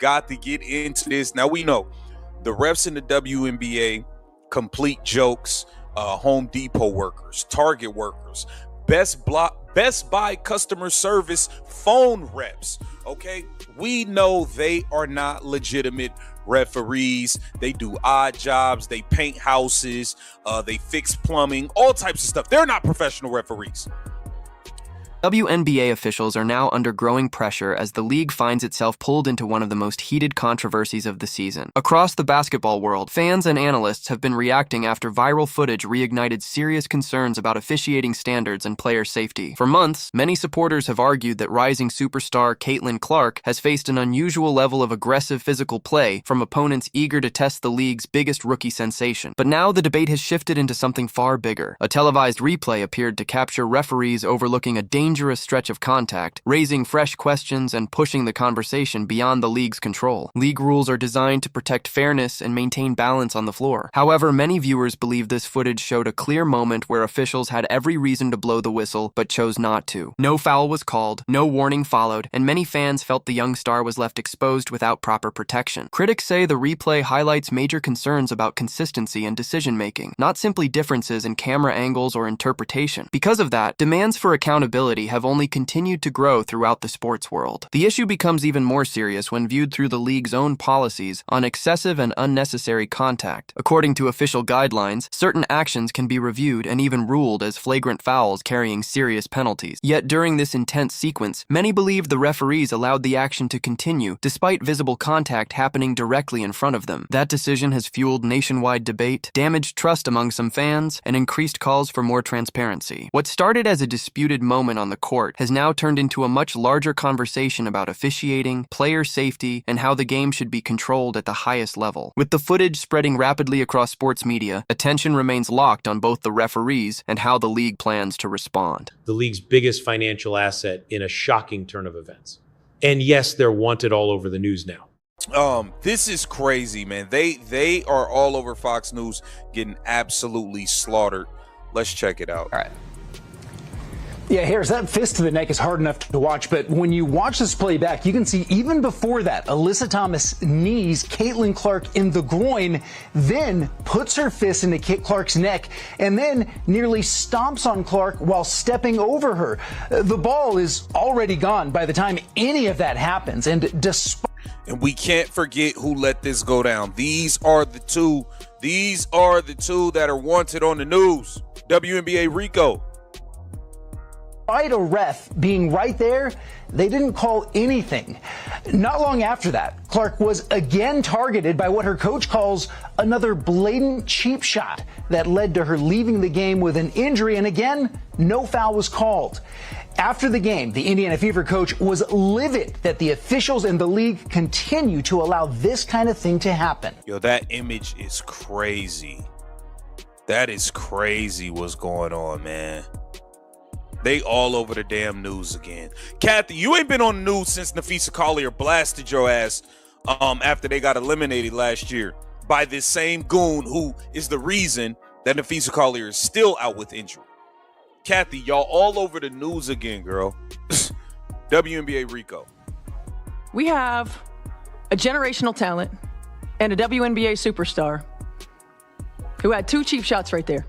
got to get into this. Now, we know the refs in the WNBA, complete jokes, Home Depot workers, Target workers, Best Buy customer service phone reps, okay? We know they are not legitimate referees. They do odd jobs. They paint houses. They fix plumbing, all types of stuff. They're not professional referees. WNBA officials are now under growing pressure as the league finds itself pulled into one of the most heated controversies of the season. Across the basketball world, fans and analysts have been reacting after viral footage reignited serious concerns about officiating standards and player safety. For months, many supporters have argued that rising superstar Caitlin Clark has faced an unusual level of aggressive physical play from opponents eager to test the league's biggest rookie sensation. But now the debate has shifted into something far bigger. A televised replay appeared to capture referees overlooking a dangerous stretch of contact, raising fresh questions and pushing the conversation beyond the league's control. League rules are designed to protect fairness and maintain balance on the floor. However, many viewers believe this footage showed a clear moment where officials had every reason to blow the whistle but chose not to. No foul was called, no warning followed, and many fans felt the young star was left exposed without proper protection. Critics say the replay highlights major concerns about consistency and decision-making, not simply differences in camera angles or interpretation. Because of that, demands for accountability have only continued to grow throughout the sports world. The issue becomes even more serious when viewed through the league's own policies on excessive and unnecessary contact. According to official guidelines, certain actions can be reviewed and even ruled as flagrant fouls carrying serious penalties. Yet during this intense sequence, many believe the referees allowed the action to continue despite visible contact happening directly in front of them. That decision has fueled nationwide debate, damaged trust among some fans, and increased calls for more transparency. What started as a disputed moment on the court has now turned into a much larger conversation about officiating, player safety, and how the game should be controlled at the highest level. With the footage spreading rapidly across sports media, attention remains locked on both the referees and how the league plans to respond. The league's biggest financial asset in a shocking turn of events. And yes, they're wanted all over the news now. This is crazy, man. They are all over Fox News getting absolutely slaughtered. Let's check it out. All right. Yeah, Harris, that fist to the neck is hard enough to watch, but when you watch this play back, you can see even before that, Alyssa Thomas knees Caitlin Clark in the groin, then puts her fist into Clark's neck, and then nearly stomps on Clark while stepping over her. The ball is already gone by the time any of that happens, and despite... And we can't forget who let this go down. These are the two that are wanted on the news. WNBA Rico. Despite a ref being right there, they didn't call anything. Not long after that, Clark was again targeted by what her coach calls another blatant cheap shot that led to her leaving the game with an injury, and again, no foul was called. After the game, the Indiana Fever coach was livid that the officials in the league continue to allow this kind of thing to happen. Yo, that image is crazy. That is crazy what's going on, man. They all over the damn news again. Kathy, you ain't been on the news since Nafisa Collier blasted your ass after they got eliminated last year by this same goon who is the reason that Nafisa Collier is still out with injury. Kathy, y'all all over the news again, girl. WNBA Rico. We have a generational talent and a WNBA superstar who had two cheap shots right there.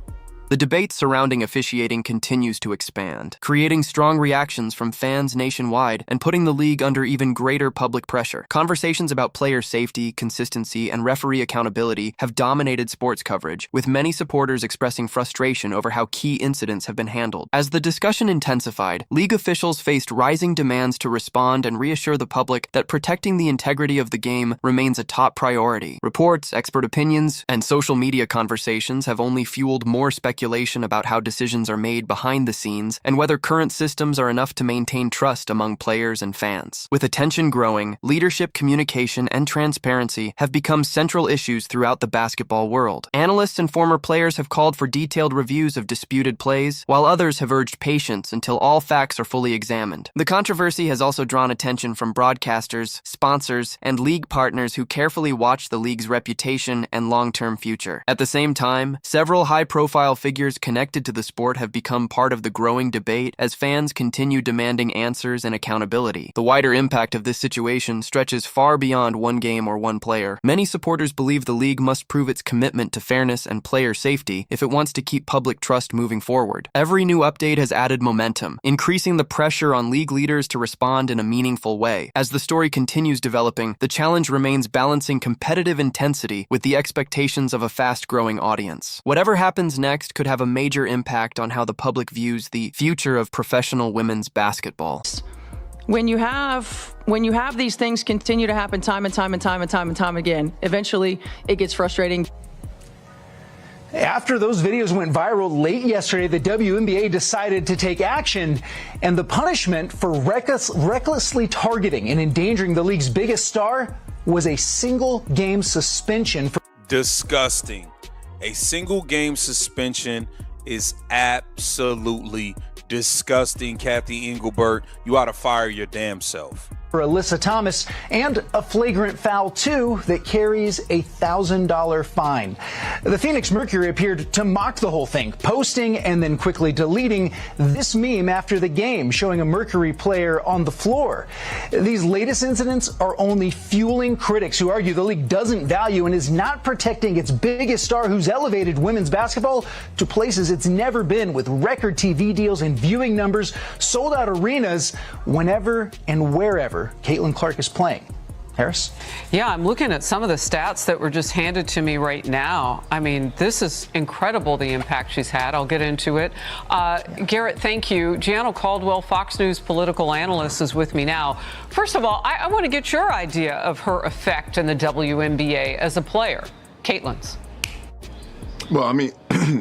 The debate surrounding officiating continues to expand, creating strong reactions from fans nationwide and putting the league under even greater public pressure. Conversations about player safety, consistency, and referee accountability have dominated sports coverage, with many supporters expressing frustration over how key incidents have been handled. As the discussion intensified, league officials faced rising demands to respond and reassure the public that protecting the integrity of the game remains a top priority. Reports, expert opinions, and social media conversations have only fueled more speculation about how decisions are made behind the scenes and whether current systems are enough to maintain trust among players and fans. With attention growing, leadership, communication, and transparency have become central issues throughout the basketball world. Analysts and former players have called for detailed reviews of disputed plays, while others have urged patience until all facts are fully examined. The controversy has also drawn attention from broadcasters, sponsors, and league partners who carefully watch the league's reputation and long-term future. At the same time, several high-profile figures connected to the sport have become part of the growing debate as fans continue demanding answers and accountability. The wider impact of this situation stretches far beyond one game or one player. Many supporters believe the league must prove its commitment to fairness and player safety if it wants to keep public trust moving forward. Every new update has added momentum, increasing the pressure on league leaders to respond in a meaningful way. As the story continues developing, the challenge remains balancing competitive intensity with the expectations of a fast-growing audience. Whatever happens next could have a major impact on how the public views the future of professional women's basketball. When you have these things continue to happen time and time again, eventually it gets frustrating. After those videos went viral late yesterday, the WNBA decided to take action, and the punishment for recklessly targeting and endangering the league's biggest star was a single-game suspension. Disgusting. A single-game suspension is absolutely disgusting, Kathy Engelbert. You ought to fire your damn self. For Alyssa Thomas, and a flagrant foul, too, that carries a $1,000 fine. The Phoenix Mercury appeared to mock the whole thing, posting and then quickly deleting this meme after the game, showing a Mercury player on the floor. These latest incidents are only fueling critics who argue the league doesn't value and is not protecting its biggest star, who's elevated women's basketball to places it's never been, with record TV deals and viewing numbers, sold-out arenas whenever and wherever Caitlin Clark is playing. Harris? Yeah, I'm looking at some of the stats that were just handed to me right now. I mean, this is incredible, the impact she's had. I'll get into it. Garrett, thank you. Gianna Caldwell, Fox News political analyst, is with me now. First of all, I want to get your idea of her effect in the WNBA as a player. Caitlin's. Well, I mean,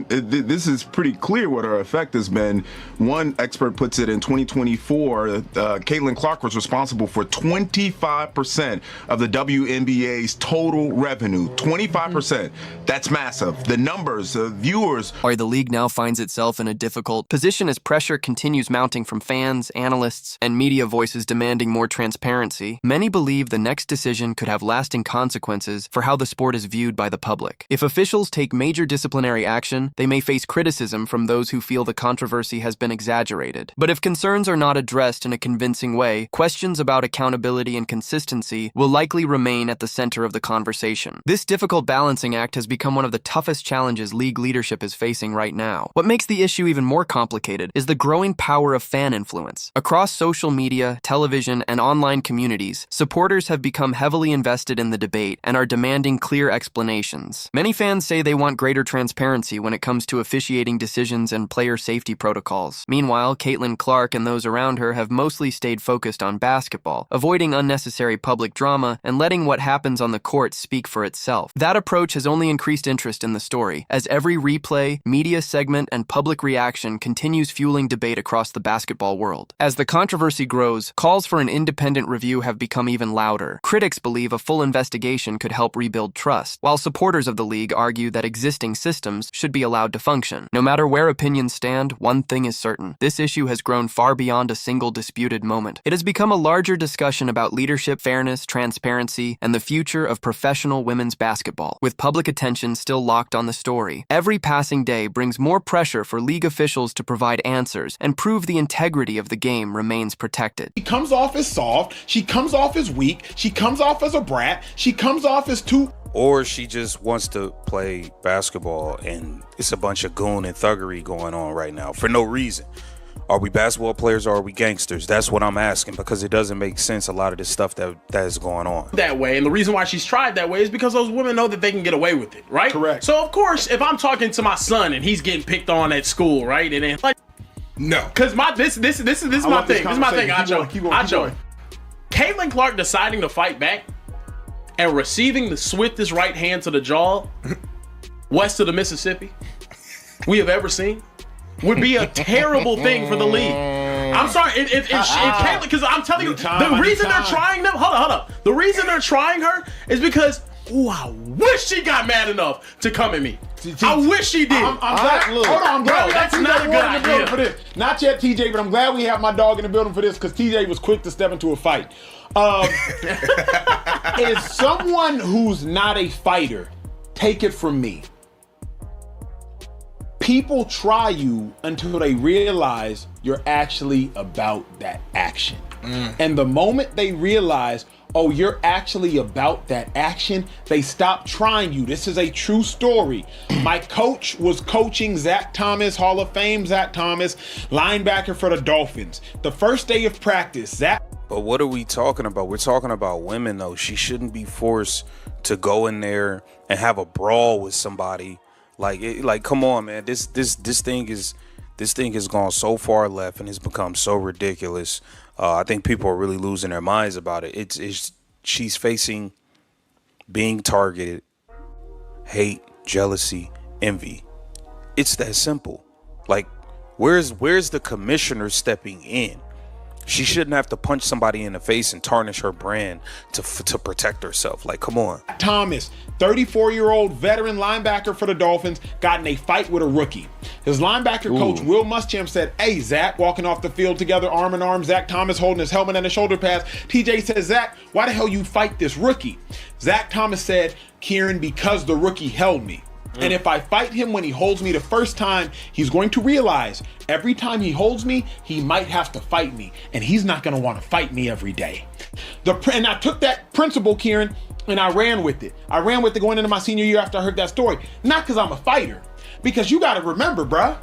this is pretty clear what her effect has been. One expert puts it in 2024, Caitlin Clark was responsible for 25% of the WNBA's total revenue. 25%. That's massive. The numbers, the viewers. Why the league now finds itself in a difficult position as pressure continues mounting from fans, analysts, and media voices demanding more transparency. Many believe the next decision could have lasting consequences for how the sport is viewed by the public. If officials take major disciplinary action, they may face criticism from those who feel the controversy has been exaggerated. But if concerns are not addressed in a convincing way, questions about accountability and consistency will likely remain at the center of the conversation. This difficult balancing act has become one of the toughest challenges league leadership is facing right now. What makes the issue even more complicated is the growing power of fan influence. Across social media, television, and online communities, supporters have become heavily invested in the debate and are demanding clear explanations. Many fans say they want greater transparency when it comes to officiating decisions and player safety protocols. Meanwhile, Caitlin Clark and those around her have mostly stayed focused on basketball, avoiding unnecessary public drama and letting what happens on the court speak for itself. That approach has only increased interest in the story, as every replay, media segment, and public reaction continues fueling debate across the basketball world. As the controversy grows, calls for an independent review have become even louder. Critics believe a full investigation could help rebuild trust, while supporters of the league argue that existing systems should be allowed to function. No matter where opinions stand, one thing is certain. This issue has grown far beyond a single disputed moment. It has become a larger discussion about leadership, fairness, transparency, and the future of professional women's basketball. With public attention still locked on the story, every passing day brings more pressure for league officials to provide answers and prove the integrity of the game remains protected. She comes off as soft, she comes off as weak, she comes off as a brat, she comes off as too... Or she just wants to play basketball and it's a bunch of goon and thuggery going on right now for no reason. Are we basketball players or are we gangsters? That's what I'm asking, because it doesn't make sense, a lot of this stuff that is going on. That way, and the reason why she's tried that way is because those women know that they can get away with it, right? Correct. So of course, if I'm talking to my son and he's getting picked on at school, right? And then like, no, because this is my thing. This is my thing, Acho. Caitlin Clark deciding to fight back and receiving the swiftest right hand to the jaw west of the Mississippi we have ever seen would be a terrible thing for the league. I'm sorry, if Caitlin, because I'm telling you, the reason they're trying them, hold up. The reason they're trying her is because, I wish she got mad enough to come at me. I wish she did. I'm glad. Look, hold on, I'm glad that's not a good idea for this. Not yet, TJ, but I'm glad we have my dog in the building for this because TJ was quick to step into a fight. Is someone who's not a fighter, take it from me, people try you until they realize you're actually about that action. And the moment they realize, oh, you're actually about that action, they stop trying you. This is a true story. My coach was coaching Zach Thomas, Hall of Fame Zach Thomas, linebacker for the Dolphins. The first day of practice, Zach. But what are we talking about? We're talking about women, though. She shouldn't be forced to go in there and have a brawl with somebody. Like, come on, man. This thing has gone so far left and has become so ridiculous. I think people are really losing their minds about it. She's facing being targeted, hate, jealousy, envy. It's that simple. Like, where's the commissioner stepping in? She shouldn't have to punch somebody in the face and tarnish her brand to protect herself. Like, come on. Thomas, 34-year-old veteran linebacker for the Dolphins, got in a fight with a rookie. His linebacker coach, Will Muschamp, said, hey, Zach, walking off the field together, arm in arm, Zach Thomas holding his helmet and a shoulder pads. TJ says, Zach, why the hell you fight this rookie? Zach Thomas said, Kieran, because the rookie held me. And if I fight him when he holds me the first time, he's going to realize every time he holds me, he might have to fight me. And he's not going to want to fight me every day. And I took that principle, Kieran, and I ran with it. I ran with it going into my senior year after I heard that story. Not because I'm a fighter. Because you got to remember, bruh,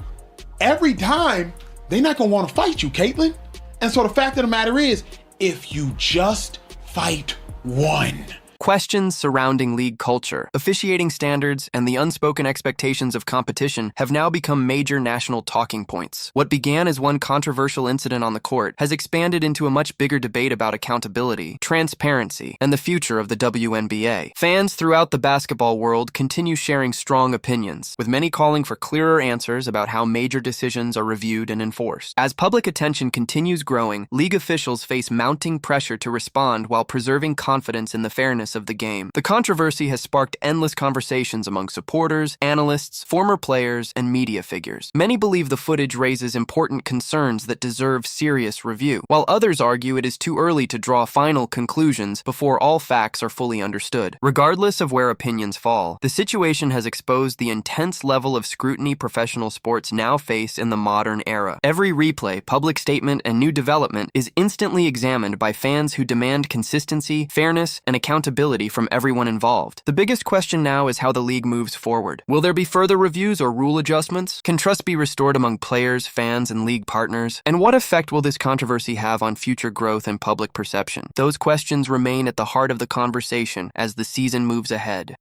every time, they're not going to want to fight you, Caitlin. And so the fact of the matter is, if you just fight one. Questions surrounding league culture, officiating standards, and the unspoken expectations of competition have now become major national talking points. What began as one controversial incident on the court has expanded into a much bigger debate about accountability, transparency, and the future of the WNBA. Fans throughout the basketball world continue sharing strong opinions, with many calling for clearer answers about how major decisions are reviewed and enforced. As public attention continues growing, league officials face mounting pressure to respond while preserving confidence in the fairness of the game. The controversy has sparked endless conversations among supporters, analysts, former players, and media figures. Many believe the footage raises important concerns that deserve serious review, while others argue it is too early to draw final conclusions before all facts are fully understood. Regardless of where opinions fall, the situation has exposed the intense level of scrutiny professional sports now face in the modern era. Every replay, public statement, and new development is instantly examined by fans who demand consistency, fairness, and accountability from everyone involved. The biggest question now is how the league moves forward. Will there be further reviews or rule adjustments? Can trust be restored among players, fans, and league partners? And what effect will this controversy have on future growth and public perception? Those questions remain at the heart of the conversation as the season moves ahead.